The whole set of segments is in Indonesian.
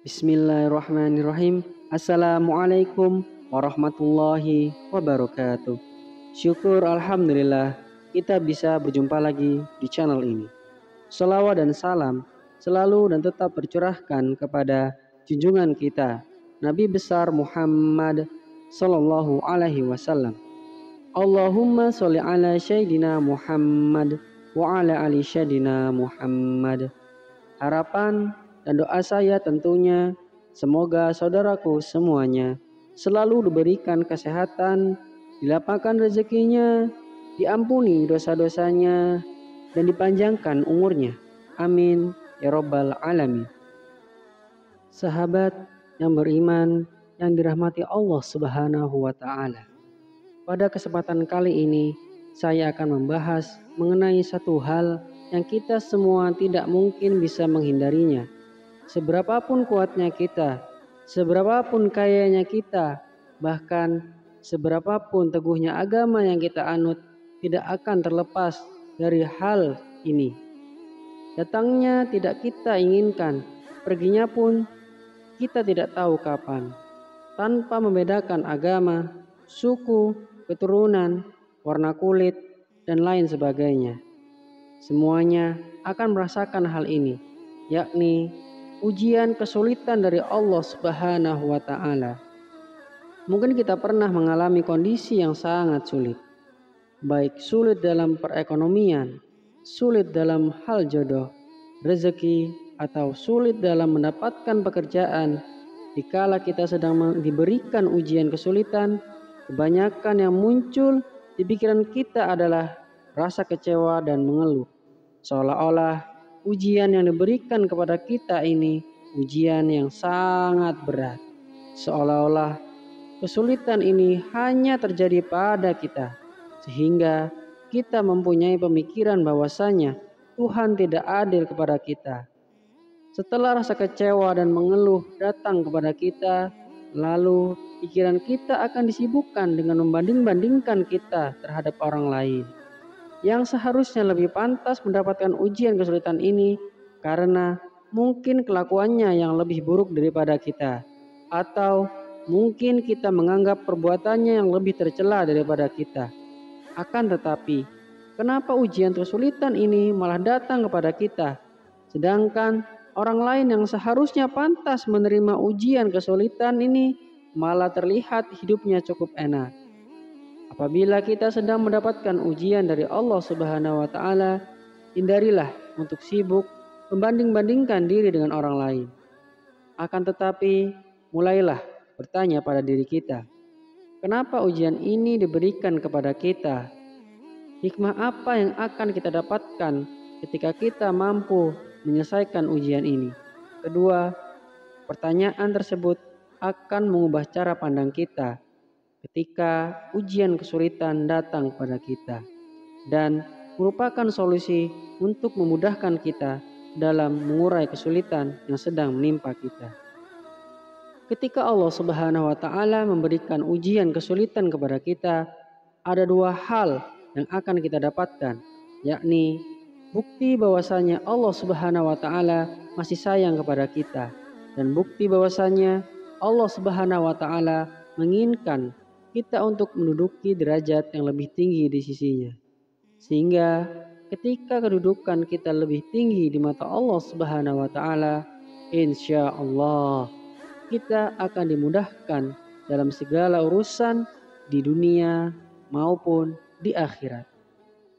Bismillahirrahmanirrahim. Assalamualaikum warahmatullahi wabarakatuh. Syukur Alhamdulillah kita bisa berjumpa lagi di channel ini. Salawat dan salam selalu dan tetap tercurahkan kepada junjungan kita Nabi besar Muhammad Sallallahu Alaihi Wasallam. Allahumma sholli ala Sayyidina Muhammad wa ala ali Sayyidina Muhammad. Harapan dan doa saya tentunya semoga saudaraku semuanya selalu diberikan kesehatan, dilapangkan rezekinya, diampuni dosa-dosanya, dan dipanjangkan umurnya. Amin ya robbal alamin. Sahabat yang beriman yang dirahmati Allah Subhanahu wa Ta'ala, pada kesempatan kali ini saya akan membahas mengenai satu hal yang kita semua tidak mungkin bisa menghindarinya. Seberapapun kuatnya kita, seberapapun kayanya kita, bahkan seberapapun teguhnya agama yang kita anut, tidak akan terlepas dari hal ini. Datangnya tidak kita inginkan, perginya pun kita tidak tahu kapan. Tanpa membedakan agama, suku, keturunan, warna kulit, dan lain sebagainya. Semuanya akan merasakan hal ini, yakni ujian kesulitan dari Allah Subhanahu wa Ta'ala. Mungkin kita pernah mengalami kondisi yang sangat sulit, baik sulit dalam perekonomian, sulit dalam hal jodoh, rezeki, atau sulit dalam mendapatkan pekerjaan. Dikala kita sedang diberikan ujian kesulitan, kebanyakan yang muncul di pikiran kita adalah rasa kecewa dan mengeluh, seolah-olah ujian yang diberikan kepada kita ini ujian yang sangat berat. Seolah-olah kesulitan ini hanya terjadi pada kita, sehingga kita mempunyai pemikiran bahwasanya Tuhan tidak adil kepada kita. Setelah rasa kecewa dan mengeluh datang kepada kita, lalu pikiran kita akan disibukkan dengan membanding-bandingkan kita terhadap orang lain yang seharusnya lebih pantas mendapatkan ujian kesulitan ini karena mungkin kelakuannya yang lebih buruk daripada kita, atau mungkin kita menganggap perbuatannya yang lebih tercela daripada kita. Akan tetapi, kenapa ujian kesulitan ini malah datang kepada kita, sedangkan orang lain yang seharusnya pantas menerima ujian kesulitan ini malah terlihat hidupnya cukup enak? Apabila kita sedang mendapatkan ujian dari Allah Subhanahu wa Ta'ala, hindarilah untuk sibuk membanding-bandingkan diri dengan orang lain. Akan tetapi, mulailah bertanya pada diri kita, kenapa ujian ini diberikan kepada kita? Hikmah apa yang akan kita dapatkan ketika kita mampu menyelesaikan ujian ini? Kedua, pertanyaan tersebut akan mengubah cara pandang kita ketika ujian kesulitan datang kepada kita, dan merupakan solusi untuk memudahkan kita dalam mengurai kesulitan yang sedang menimpa kita. Ketika Allah Subhanahu wa Ta'ala memberikan ujian kesulitan kepada kita, ada dua hal yang akan kita dapatkan, yakni bukti bahwasanya Allah Subhanahu wa Ta'ala masih sayang kepada kita, dan bukti bahwasanya Allah Subhanahu wa Ta'ala menginginkan kita untuk menduduki derajat yang lebih tinggi di sisinya. Sehingga ketika kedudukan kita lebih tinggi di mata Allah Subhanahu wa Ta'ala, insya Allah kita akan dimudahkan dalam segala urusan di dunia maupun di akhirat.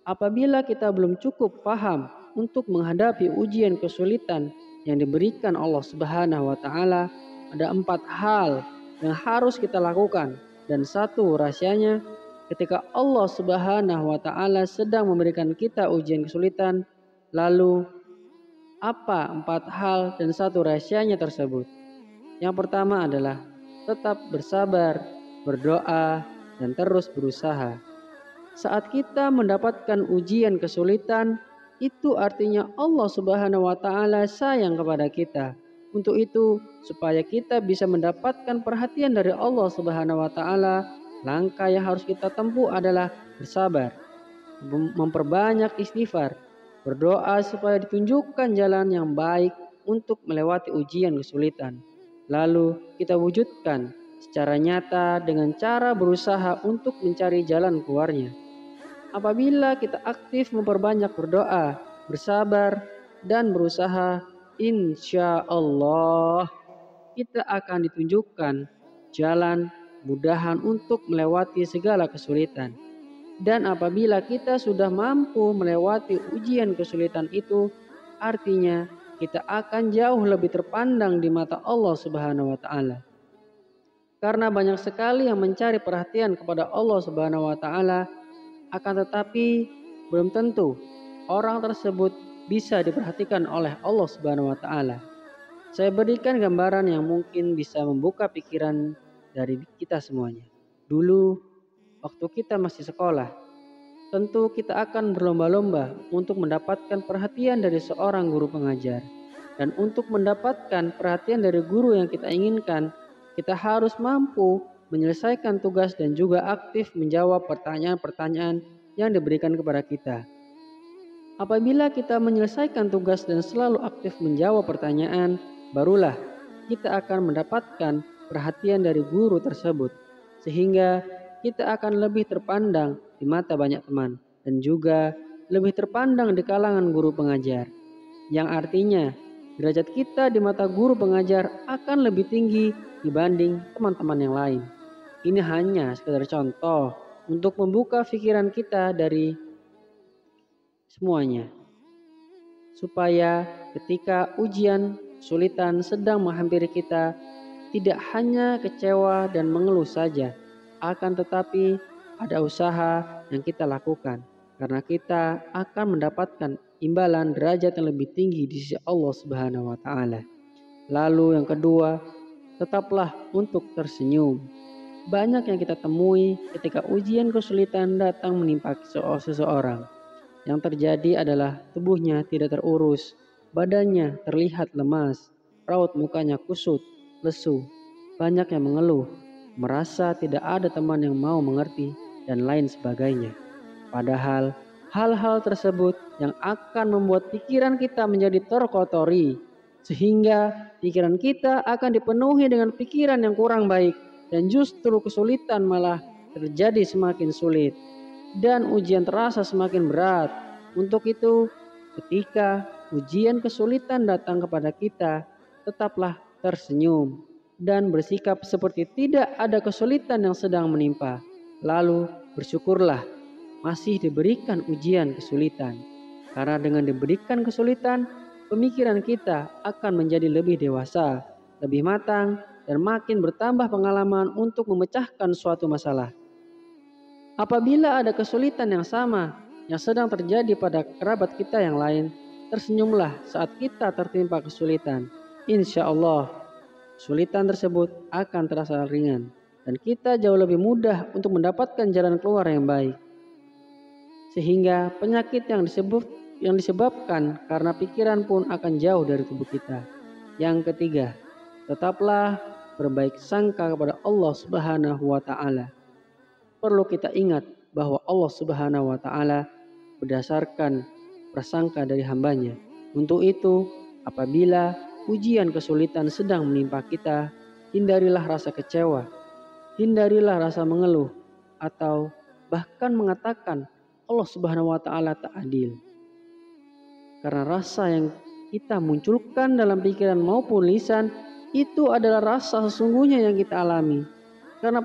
Apabila kita belum cukup paham untuk menghadapi ujian kesulitan yang diberikan Allah Subhanahu wa Ta'ala, ada 4 hal yang harus kita lakukan. Dan satu rahasianya, ketika Allah Subhanahu wa Ta'ala sedang memberikan kita ujian kesulitan, lalu apa 4 hal dan satu rahasianya tersebut? Yang pertama adalah tetap bersabar, berdoa, dan terus berusaha. Saat kita mendapatkan ujian kesulitan, itu artinya Allah Subhanahu wa Ta'ala sayang kepada kita. Untuk itu, supaya kita bisa mendapatkan perhatian dari Allah Subhanahu wa Ta'ala, langkah yang harus kita tempuh adalah bersabar, memperbanyak istighfar, berdoa supaya ditunjukkan jalan yang baik untuk melewati ujian kesulitan. lalu kita wujudkan secara nyata dengan cara berusaha untuk mencari jalan keluarnya. Apabila kita aktif memperbanyak berdoa, bersabar, dan berusaha, insya Allah kita akan ditunjukkan jalan mudahan untuk melewati segala kesulitan. Dan apabila kita sudah mampu melewati ujian kesulitan itu, artinya kita akan jauh lebih terpandang di mata Allah Subhanahu wa taala. Karena banyak sekali yang mencari perhatian kepada Allah Subhanahu wa taala, akan tetapi belum tentu orang tersebut bisa diperhatikan oleh Allah Subhanahu wa taala. Saya berikan gambaran yang mungkin bisa membuka pikiran dari kita semuanya. Dulu waktu kita masih sekolah, tentu kita akan berlomba-lomba untuk mendapatkan perhatian dari seorang guru pengajar. Dan untuk mendapatkan perhatian dari guru yang kita inginkan, kita harus mampu menyelesaikan tugas dan juga aktif menjawab pertanyaan-pertanyaan yang diberikan kepada kita. Apabila kita menyelesaikan tugas dan selalu aktif menjawab pertanyaan, barulah kita akan mendapatkan perhatian dari guru tersebut. Sehingga kita akan lebih terpandang di mata banyak teman dan juga lebih terpandang di kalangan guru pengajar. Yang artinya derajat kita di mata guru pengajar akan lebih tinggi dibanding teman-teman yang lain. Ini hanya sekedar contoh untuk membuka pikiran kita dari semuanya, supaya ketika ujian kesulitan sedang menghampiri kita, tidak hanya kecewa dan mengeluh saja, akan tetapi ada usaha yang kita lakukan, karena kita akan mendapatkan imbalan derajat yang lebih tinggi di sisi Allah Subhanahu wa taala. Lalu yang kedua, tetaplah untuk tersenyum. Banyak yang kita temui ketika ujian kesulitan datang menimpa seseorang. Yang terjadi adalah tubuhnya tidak terurus, badannya terlihat lemas, raut mukanya kusut, lesu. Banyak yang mengeluh, merasa tidak ada teman yang mau mengerti, dan lain sebagainya. Padahal hal-hal tersebut yang akan membuat pikiran kita menjadi terkotori, sehingga pikiran kita akan dipenuhi dengan pikiran yang kurang baik, dan justru kesulitan malah terjadi semakin sulit, dan ujian terasa semakin berat. Untuk itu, ketika ujian kesulitan datang kepada kita, tetaplah tersenyum dan bersikap seperti tidak ada kesulitan yang sedang menimpa. Lalu bersyukurlah masih diberikan ujian kesulitan. Karena dengan diberikan kesulitan, pemikiran kita akan menjadi lebih dewasa, lebih matang, dan makin bertambah pengalaman untuk memecahkan suatu masalah. Apabila ada kesulitan yang sama yang sedang terjadi pada kerabat kita yang lain, tersenyumlah saat kita tertimpa kesulitan. Insya Allah, kesulitan tersebut akan terasa ringan dan kita jauh lebih mudah untuk mendapatkan jalan keluar yang baik. Sehingga penyakit yang disebabkan karena pikiran pun akan jauh dari tubuh kita. Yang ketiga, tetaplah berbaik sangka kepada Allah Subhanahu wa taala. Perlu kita ingat bahwa Allah Subhanahu wa taala berdasarkan prasangka dari hambanya. Untuk itu, apabila ujian kesulitan sedang menimpa kita, hindarilah rasa kecewa, hindarilah rasa mengeluh, atau bahkan mengatakan Allah Subhanahu wa taala tak adil. Karena rasa yang kita munculkan dalam pikiran maupun lisan itu adalah rasa sesungguhnya yang kita alami. Karena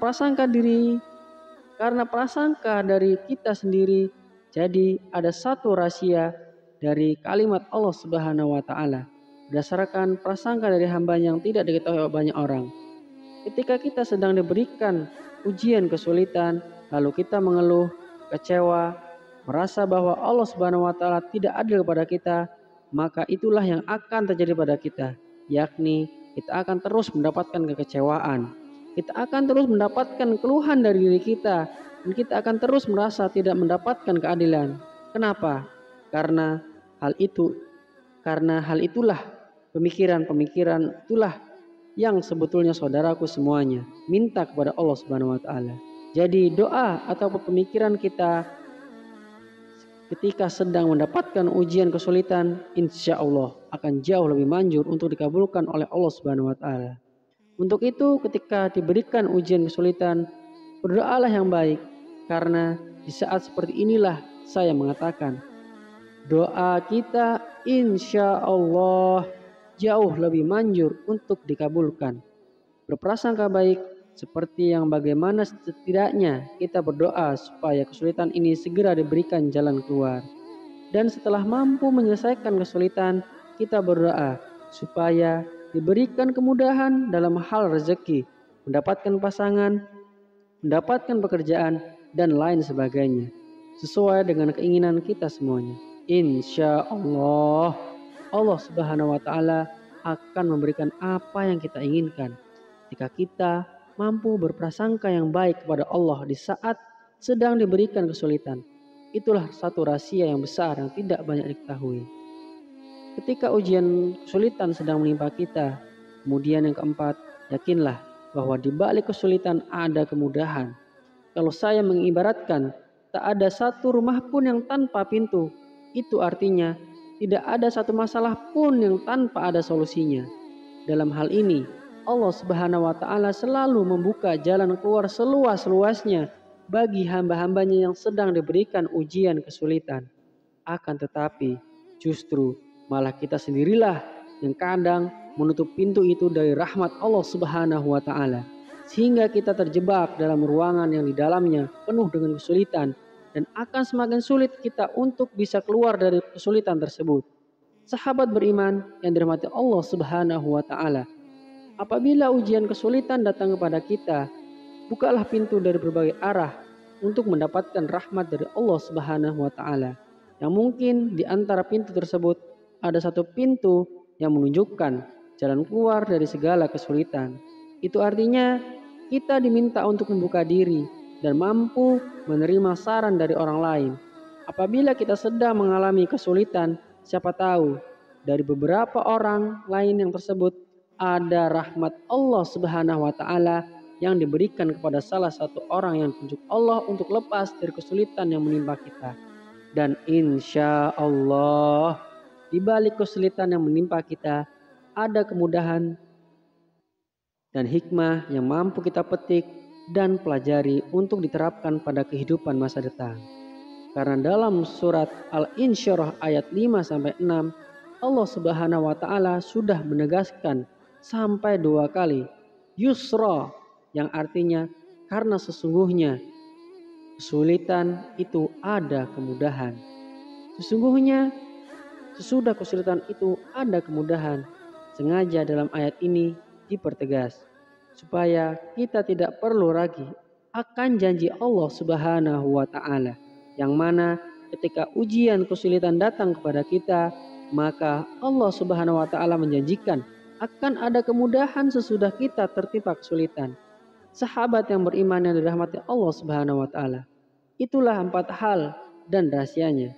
prasangka dari kita sendiri, jadi ada satu rahasia dari kalimat Allah Subhanahu wa taala berdasarkan prasangka dari hamba yang tidak diketahui oleh banyak orang. Ketika kita sedang diberikan ujian kesulitan, lalu kita mengeluh, kecewa, merasa bahwa Allah Subhanahu wa taala tidak adil kepada kita, maka itulah yang akan terjadi pada kita, yakni kita akan terus mendapatkan kekecewaan. Kita akan terus mendapatkan keluhan dari diri kita, dan kita akan terus merasa tidak mendapatkan keadilan. Kenapa? Karena hal itulah pemikiran itulah yang sebetulnya saudaraku semuanya minta kepada Allah Subhanahu wa taala. Jadi doa atau pemikiran kita ketika sedang mendapatkan ujian kesulitan, insya Allah akan jauh lebih manjur untuk dikabulkan oleh Allah Subhanahu wa taala. Untuk itu ketika diberikan ujian kesulitan, berdoalah yang baik, karena di saat seperti inilah saya mengatakan, doa kita insya Allah jauh lebih manjur untuk dikabulkan. Berprasangka baik seperti yang bagaimana setidaknya kita berdoa supaya kesulitan ini segera diberikan jalan keluar. Dan setelah mampu menyelesaikan kesulitan, kita berdoa supaya diberikan kemudahan dalam hal rezeki, mendapatkan pasangan, mendapatkan pekerjaan, dan lain sebagainya. Sesuai dengan keinginan kita semuanya. Insya Allah, Allah Subhanahu wa Ta'ala akan memberikan apa yang kita inginkan jika kita mampu berprasangka yang baik kepada Allah di saat sedang diberikan kesulitan. Itulah satu rahasia yang besar yang tidak banyak diketahui. Ketika ujian kesulitan sedang menimpa kita, kemudian yang keempat, yakinlah bahwa di balik kesulitan ada kemudahan. Kalau saya mengibaratkan, tak ada satu rumah pun yang tanpa pintu. Itu artinya tidak ada satu masalah pun yang tanpa ada solusinya. Dalam hal ini, Allah Subhanahu wa Ta'ala selalu membuka jalan keluar seluas-luasnya bagi hamba-hambanya yang sedang diberikan ujian kesulitan. Akan tetapi, justru malah kita sendirilah yang kadang menutup pintu itu dari rahmat Allah Subhanahu wa Ta'ala, sehingga kita terjebak dalam ruangan yang di dalamnya penuh dengan kesulitan, dan akan semakin sulit kita untuk bisa keluar dari kesulitan tersebut. Sahabat beriman yang dirahmati Allah Subhanahu wa Ta'ala, apabila ujian kesulitan datang kepada kita, bukalah pintu dari berbagai arah untuk mendapatkan rahmat dari Allah Subhanahu wa Ta'ala. Yang mungkin di antara pintu tersebut ada satu pintu yang menunjukkan jalan keluar dari segala kesulitan. Itu artinya kita diminta untuk membuka diri dan mampu menerima saran dari orang lain. Apabila kita sedang mengalami kesulitan, siapa tahu dari beberapa orang lain yang tersebut ada rahmat Allah Subhanahu wa Ta'ala yang diberikan kepada salah satu orang yang tunjuk Allah untuk lepas dari kesulitan yang menimpa kita. Dan insya Allah di balik kesulitan yang menimpa kita ada kemudahan dan hikmah yang mampu kita petik dan pelajari untuk diterapkan pada kehidupan masa depan. Karena dalam surat Al-Insyirah ayat 5-6 Allah Subhanahu wa Ta'ala sudah menegaskan sampai 2 kali yusra, yang artinya karena sesungguhnya kesulitan itu ada kemudahan. Sesungguhnya sesudah kesulitan itu ada kemudahan. Sengaja dalam ayat ini dipertegas supaya kita tidak perlu lagi akan janji Allah Subhanahu wa Ta'ala, yang mana ketika ujian kesulitan datang kepada kita, maka Allah Subhanahu wa Ta'ala menjanjikan akan ada kemudahan sesudah kita tertimpa kesulitan. Sahabat yang beriman yang dirahmati Allah Subhanahu wa Ta'ala, itulah 4 hal dan rahasianya.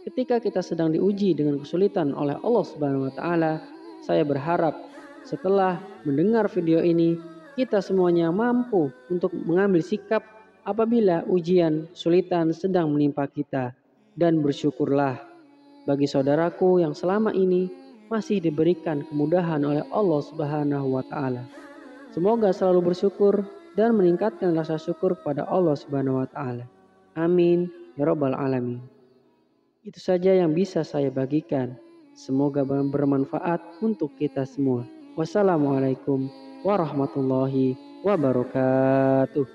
Ketika kita sedang diuji dengan kesulitan oleh Allah Subhanahu wa Ta'ala, saya berharap setelah mendengar video ini, kita semuanya mampu untuk mengambil sikap apabila ujian kesulitan sedang menimpa kita, dan bersyukurlah bagi saudaraku yang selama ini masih diberikan kemudahan oleh Allah Subhanahu wa Ta'ala. Semoga selalu bersyukur dan meningkatkan rasa syukur kepada Allah Subhanahu wa Ta'ala. Amin ya rabbal alamin. Itu saja yang bisa saya bagikan. Semoga bermanfaat untuk kita semua. Wassalamualaikum warahmatullahi wabarakatuh.